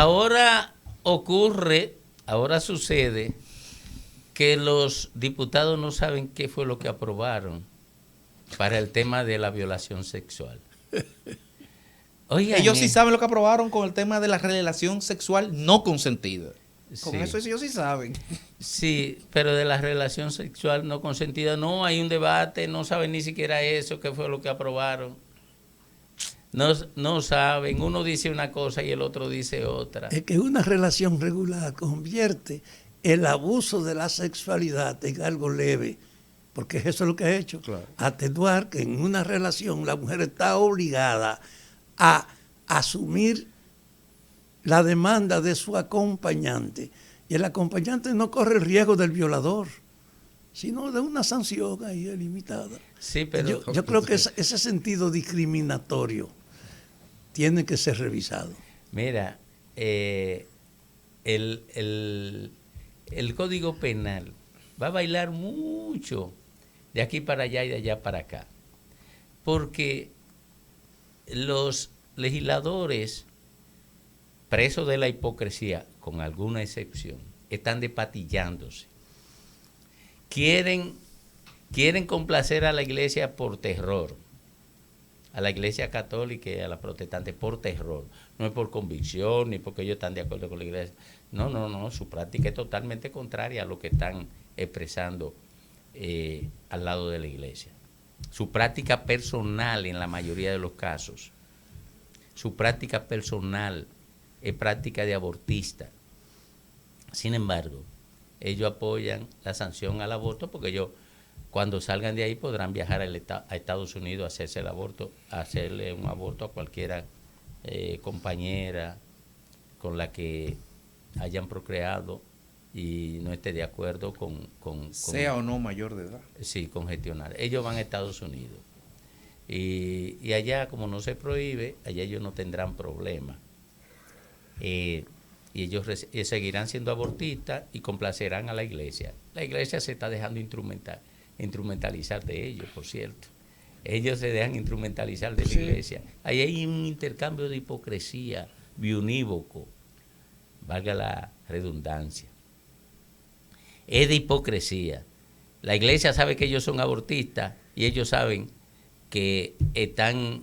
ahora ahora sucede que los diputados no saben qué fue lo que aprobaron para el tema de la violación sexual. Oigan, ellos sí saben lo que aprobaron con el tema de la relación sexual no consentida. Con sí, eso ellos sí saben. sí, pero de la relación sexual no consentida no hay un debate, no saben ni siquiera eso, qué fue lo que aprobaron. No saben, uno dice una cosa y el otro dice otra. Es que una relación regular convierte el abuso de la sexualidad en algo leve, porque eso es lo que ha hecho, Claro. atenuar que en una relación la mujer está obligada a asumir la demanda de su acompañante, y el acompañante no corre el riesgo del violador, sino de una sanción ahí limitada. Sí, pero Yo creo que ese sentido discriminatorio tiene que ser revisado. mira, el Código Penal va a bailar mucho de aquí para allá y de allá para acá, porque los legisladores, presos de la hipocresía, con alguna excepción, están despatillándose. Quieren complacer a la iglesia por terror, a la iglesia católica y a la protestante por terror, no es por convicción ni porque ellos están de acuerdo con la iglesia. No, su práctica es totalmente contraria a lo que están expresando al lado de la iglesia. Su práctica personal en la mayoría de los casos, su práctica personal es práctica de abortista. Sin embargo, ellos apoyan la sanción al aborto porque ellos, cuando salgan de ahí, podrán viajar a Estados Unidos a hacerse el aborto, a hacerle un aborto a cualquiera compañera con la que hayan procreado y no esté de acuerdo con sea o no mayor de edad. Sí, con gestionar. Ellos van a Estados Unidos. Y allá, como no se prohíbe, allá ellos no tendrán problema. Y ellos seguirán siendo abortistas y complacerán a la iglesia. La iglesia se está dejando instrumentalizar de ellos, por cierto. Ellos se dejan instrumentalizar de la iglesia. Ahí hay un intercambio de hipocresía biunívoco, valga la redundancia. Es de hipocresía. La iglesia sabe que ellos son abortistas y ellos saben que están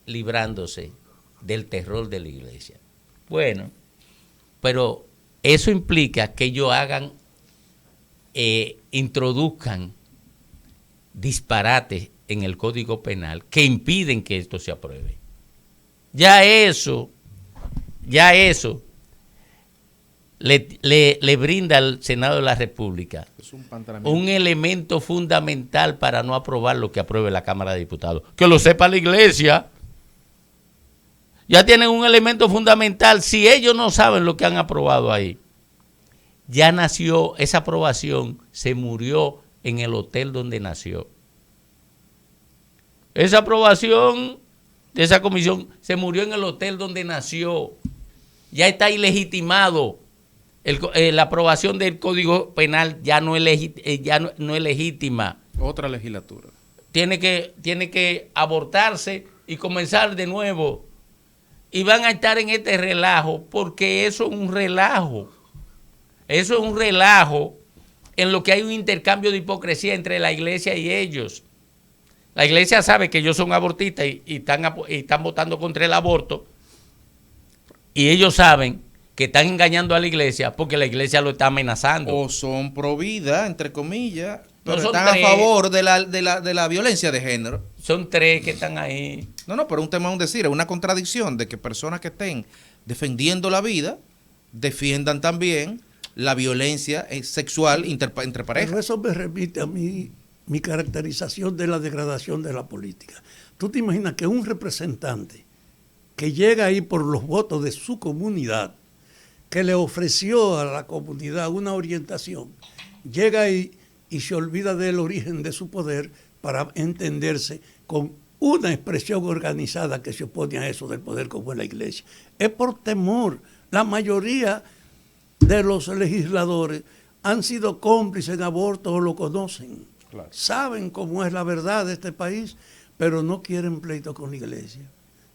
librándose del terror de la iglesia. Bueno, pero eso implica que ellos introduzcan disparates en el Código Penal que impiden que esto se apruebe. Ya eso le brinda al Senado de la República un elemento fundamental para no aprobar lo que apruebe la Cámara de Diputados. Que lo sepa la iglesia. Ya tienen un elemento fundamental. Si ellos no saben lo que han aprobado ahí, ya nació, esa aprobación se murió en el hotel donde nació. Esa aprobación de esa comisión se murió en el hotel donde nació. Ya está ilegitimado. La aprobación del Código Penal ya no es legítima. Otra legislatura. Tiene que abortarse y comenzar de nuevo. Y van a estar en este relajo porque eso es un relajo. Eso es un relajo en lo que hay un intercambio de hipocresía entre la iglesia y ellos. La iglesia sabe que ellos son abortistas y están votando contra el aborto. Y ellos saben que están engañando a la iglesia porque la iglesia lo está amenazando. O son pro vida, entre comillas, pero No, están a favor de la violencia de género. Son tres que están ahí. No, pero un tema es un decir, es una contradicción de que personas que estén defendiendo la vida defiendan también la violencia sexual entre parejas. Pero eso me remite a mi caracterización de la degradación de la política. ¿Tú te imaginas que un representante que llega ahí por los votos de su comunidad, que le ofreció a la comunidad una orientación, llega ahí y se olvida del origen de su poder para entenderse con una expresión organizada que se opone a eso del poder como es la iglesia? Es por temor. La mayoría de los legisladores han sido cómplices en aborto o lo conocen. Claro. Saben cómo es la verdad de este país, pero no quieren pleito con la iglesia.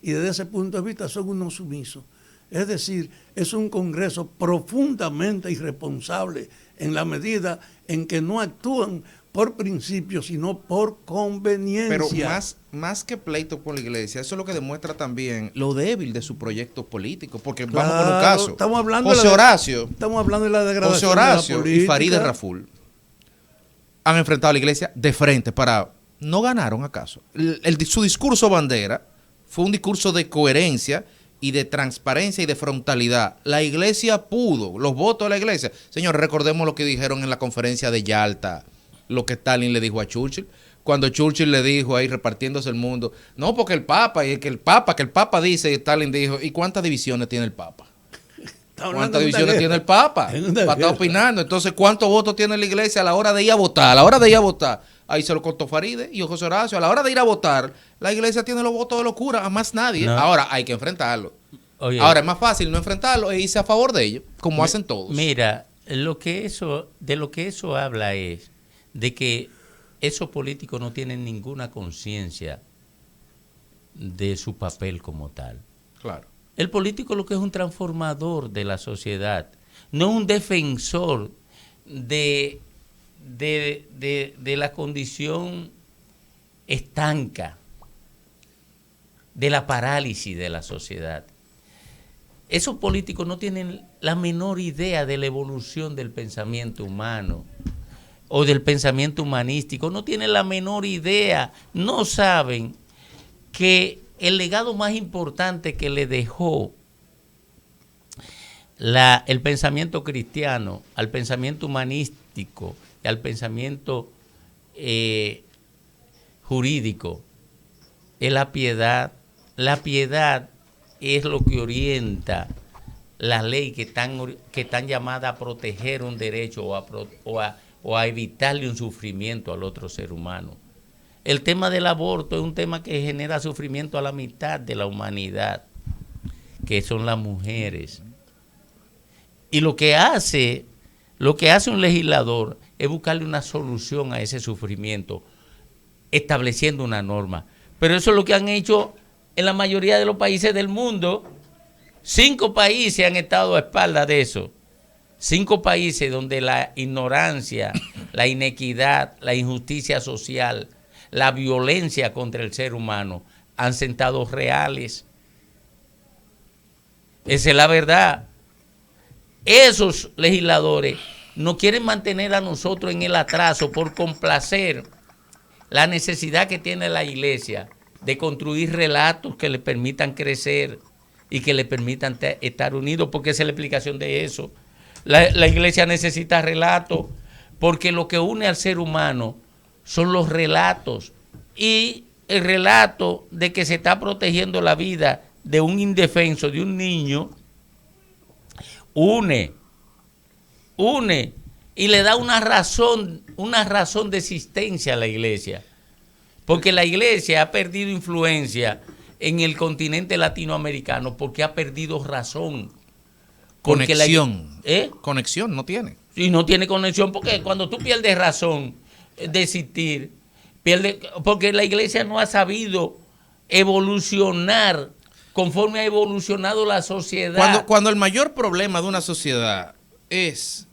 Y desde ese punto de vista son unos sumisos. Es decir, es un Congreso profundamente irresponsable en la medida en que no actúan por principio, sino por conveniencia. Pero más que pleito con la iglesia, eso es lo que demuestra también lo débil de su proyecto político. Porque Claro, vamos con un caso. Estamos hablando José Horacio, estamos hablando de la degradación José Horacio de la política. y Farideh Raful han enfrentado a la iglesia de frente para... ¿No ganaron acaso? Su discurso bandera fue un discurso de coherencia y de transparencia y de frontalidad. La iglesia pudo, los votos de la iglesia. Señores, recordemos lo que dijeron en la conferencia de Yalta, lo que Stalin le dijo a Churchill, cuando Churchill le dijo ahí repartiéndose el mundo, no, porque el Papa, y que el Papa dice, y Stalin dijo, ¿y cuántas divisiones tiene el Papa? ¿Cuántas divisiones tiene el Papa? Para estar opinando. Entonces, ¿cuántos votos tiene la iglesia a la hora de ir a votar? A la hora de ir a votar. Ahí se lo contó Farideh y José Horacio. A la hora de ir a votar, la iglesia tiene los votos de locura, a más nadie. No. Ahora hay que enfrentarlo. Oye, Ahora es más fácil no enfrentarlo e irse a favor de ellos, como hacen todos. Mira, de lo que eso habla es de que esos políticos no tienen ninguna conciencia de su papel como tal. Claro. El político lo que es un transformador de la sociedad, no un defensor de la condición estanca, de la parálisis de la sociedad. Esos políticos no tienen la menor idea de la evolución del pensamiento humano o del pensamiento humanístico, no tienen la menor idea, no saben que el legado más importante que le dejó el pensamiento cristiano al pensamiento humanístico y al pensamiento jurídico es la piedad. La piedad es lo que orienta la ley que están llamadas a proteger un derecho o a evitarle un sufrimiento al otro ser humano. El tema del aborto es un tema que genera sufrimiento a la mitad de la humanidad, que son las mujeres. Y lo que hace un legislador es buscarle una solución a ese sufrimiento, estableciendo una norma. Pero eso es lo que han hecho en la mayoría de los países del mundo. 5 países han estado a espaldas de eso. 5 países donde la ignorancia, la inequidad, la injusticia social, la violencia contra el ser humano han sentado reales. Esa es la verdad. Esos legisladores no quieren mantener a nosotros en el atraso por complacer la necesidad que tiene la iglesia de construir relatos que le permitan crecer y que le permitan estar unidos, porque esa es la explicación de eso. La iglesia necesita relatos, porque lo que une al ser humano son los relatos, y el relato de que se está protegiendo la vida de un indefenso, de un niño, une y le da una razón de existencia a la iglesia, porque la iglesia ha perdido influencia en el continente latinoamericano porque ha perdido razón. Conexión. ¿Eh? Conexión no tiene. Y no tiene conexión, porque cuando tú pierdes razón de existir, porque la iglesia no ha sabido evolucionar conforme ha evolucionado la sociedad. Cuando el mayor problema de una sociedad es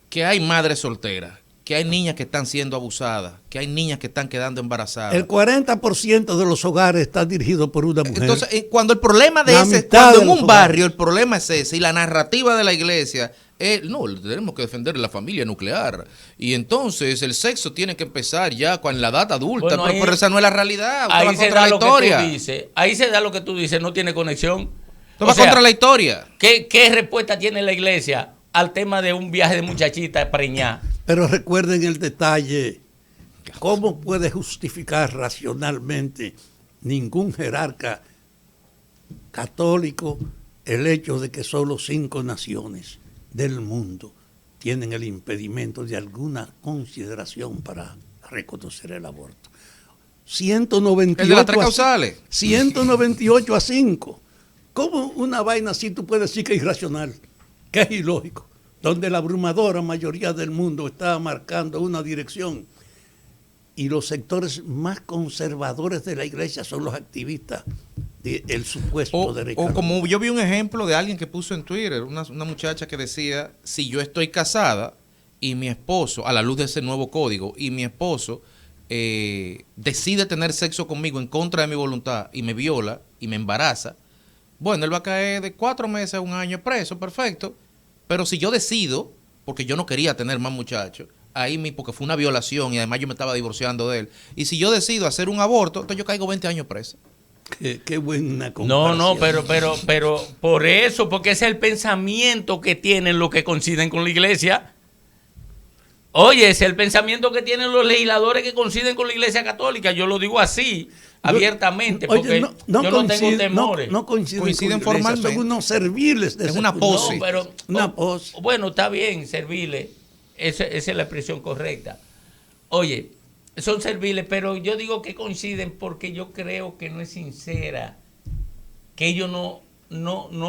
que hay madres solteras, que hay niñas que están siendo abusadas, que hay niñas que están quedando embarazadas. El 40% de los hogares está dirigido por una mujer. Entonces, cuando el problema de La ese, mitad cuando de en los un hogares. barrio el problema es ese y la narrativa de la iglesia es, no, tenemos que defender la familia nuclear y entonces el sexo tiene que empezar ya con la edad adulta, Bueno, pero esa no es la realidad. Usted Ahí va se contra da la lo que historia. tú dices. Ahí se da lo que tú dices, no tiene conexión. Usted va contra la historia. ¿Qué respuesta tiene la iglesia al tema de un viaje de muchachita preñada? Pero recuerden el detalle. ¿Cómo puede justificar racionalmente ningún jerarca católico el hecho de que solo 5 naciones del mundo tienen el impedimento de alguna consideración para reconocer el aborto? 198 El de las 3 causales. 198 a 5. ¿Cómo una vaina así tú puedes decir que es irracional? Que es ilógico. Donde la abrumadora mayoría del mundo está marcando una dirección y los sectores más conservadores de la iglesia son los activistas el supuesto O derecho. a la como yo vi un ejemplo de alguien que puso en Twitter, una muchacha que decía, si yo estoy casada y mi esposo, a la luz de ese nuevo código, y mi esposo decide tener sexo conmigo en contra de mi voluntad y me viola y me embaraza, bueno, él va a caer de 4 meses a 1 año preso, perfecto. Pero si yo decido, porque yo no quería tener más muchachos, porque fue una violación y además yo me estaba divorciando de él, y si yo decido hacer un aborto, entonces yo caigo 20 años preso. Qué buena No, comparación. pero por eso, porque ese es el pensamiento que tienen los que coinciden con la iglesia. Oye, es el pensamiento que tienen los legisladores que coinciden con la iglesia católica. Yo lo digo así, abiertamente, Oye, porque yo no tengo temores. No coinciden Coinciden con la iglesia, formalmente. son unos serviles de Es ese una culto. pose. No, pero Una pose. bueno, está bien, serviles. Esa es la expresión correcta. Oye, son serviles, pero yo digo que coinciden porque yo creo que no es sincera, que ellos no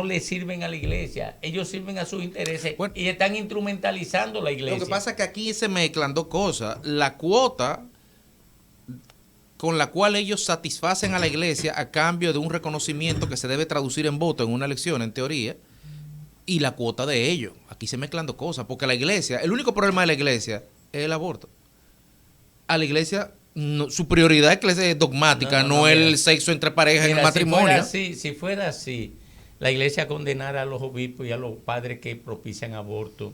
le sirven a la iglesia, ellos sirven a sus intereses, Bueno, y están instrumentalizando la iglesia. Lo que pasa es que aquí se mezclan dos cosas. La cuota con la cual ellos satisfacen a la iglesia a cambio de un reconocimiento que se debe traducir en voto en una elección, en teoría, y la cuota de ellos. Aquí se mezclan dos cosas, porque la iglesia, el único problema de la iglesia es el aborto. A la iglesia, su prioridad es dogmática, no el mira, sexo entre parejas en el mira, matrimonio. si fuera así, la iglesia condenara a los obispos y a los padres que propician aborto.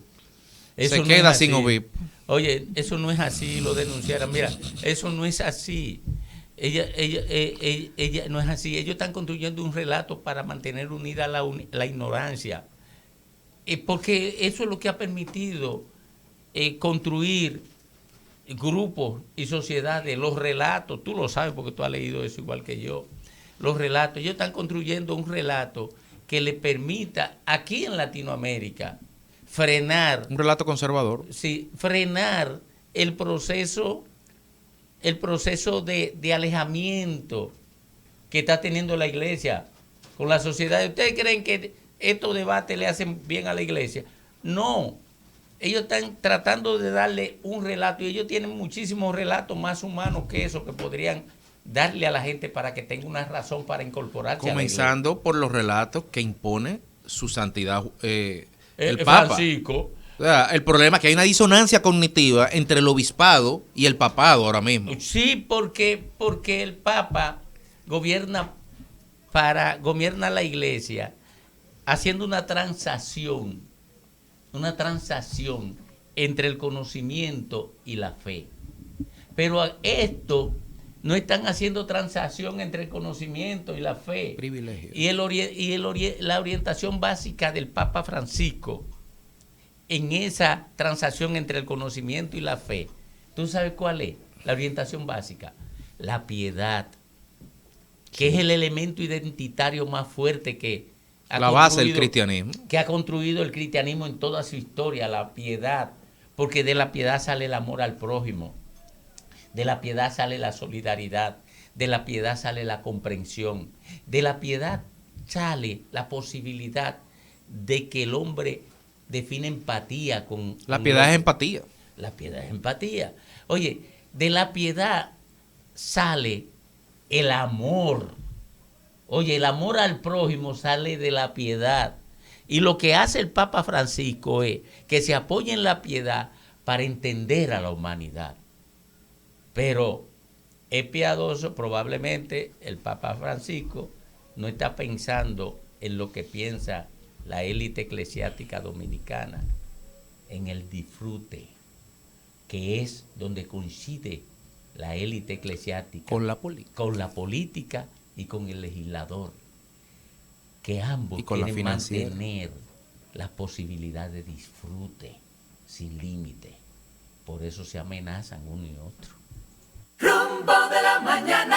Eso Se no queda es sin así. obispo. Oye, eso no es así, lo denunciaran. Mira, eso no es así. Ella no es así. Ellos están construyendo un relato para mantener unida la ignorancia. Porque eso es lo que ha permitido construir grupos y sociedades, los relatos, tú lo sabes porque tú has leído eso igual que yo, los relatos, ellos están construyendo un relato que le permita aquí en Latinoamérica frenar, Un relato conservador. sí, frenar el proceso de alejamiento que está teniendo la iglesia con la sociedad. ¿Ustedes creen que estos debates le hacen bien a la iglesia? No. Ellos están tratando de darle un relato y ellos tienen muchísimos relatos más humanos que eso que podrían darle a la gente para que tenga una razón para incorporarse Comenzando por los relatos que impone su santidad el el Papa. Francisco. O sea, el problema es que hay una disonancia cognitiva entre el obispado y el papado ahora mismo. Sí, porque el Papa gobierna la iglesia haciendo una transacción entre el conocimiento y la fe. Pero esto no están haciendo transacción entre el conocimiento y la fe. Privilegio. La orientación básica del Papa Francisco en esa transacción entre el conocimiento y la fe, ¿tú sabes cuál es? La orientación básica, la piedad, que es el elemento identitario más fuerte que la base del cristianismo. Que ha construido el cristianismo en toda su historia, la piedad, porque de la piedad sale el amor al prójimo, de la piedad sale la solidaridad, de la piedad sale la comprensión, de la piedad sale la posibilidad de que el hombre define empatía con... La piedad es empatía. La piedad es empatía. Oye, de la piedad sale el amor. Oye, el amor al prójimo sale de la piedad. Y lo que hace el Papa Francisco es que se apoye en la piedad para entender a la humanidad. Pero es piadoso, probablemente el Papa Francisco no está pensando en lo que piensa la élite eclesiástica dominicana, en el disfrute, que es donde coincide la élite eclesiástica Con la política. Y con el legislador, que ambos Y con la quieren financiera. mantener la posibilidad de disfrute sin límite. Por eso se amenazan uno y otro. Rumbo de la mañana.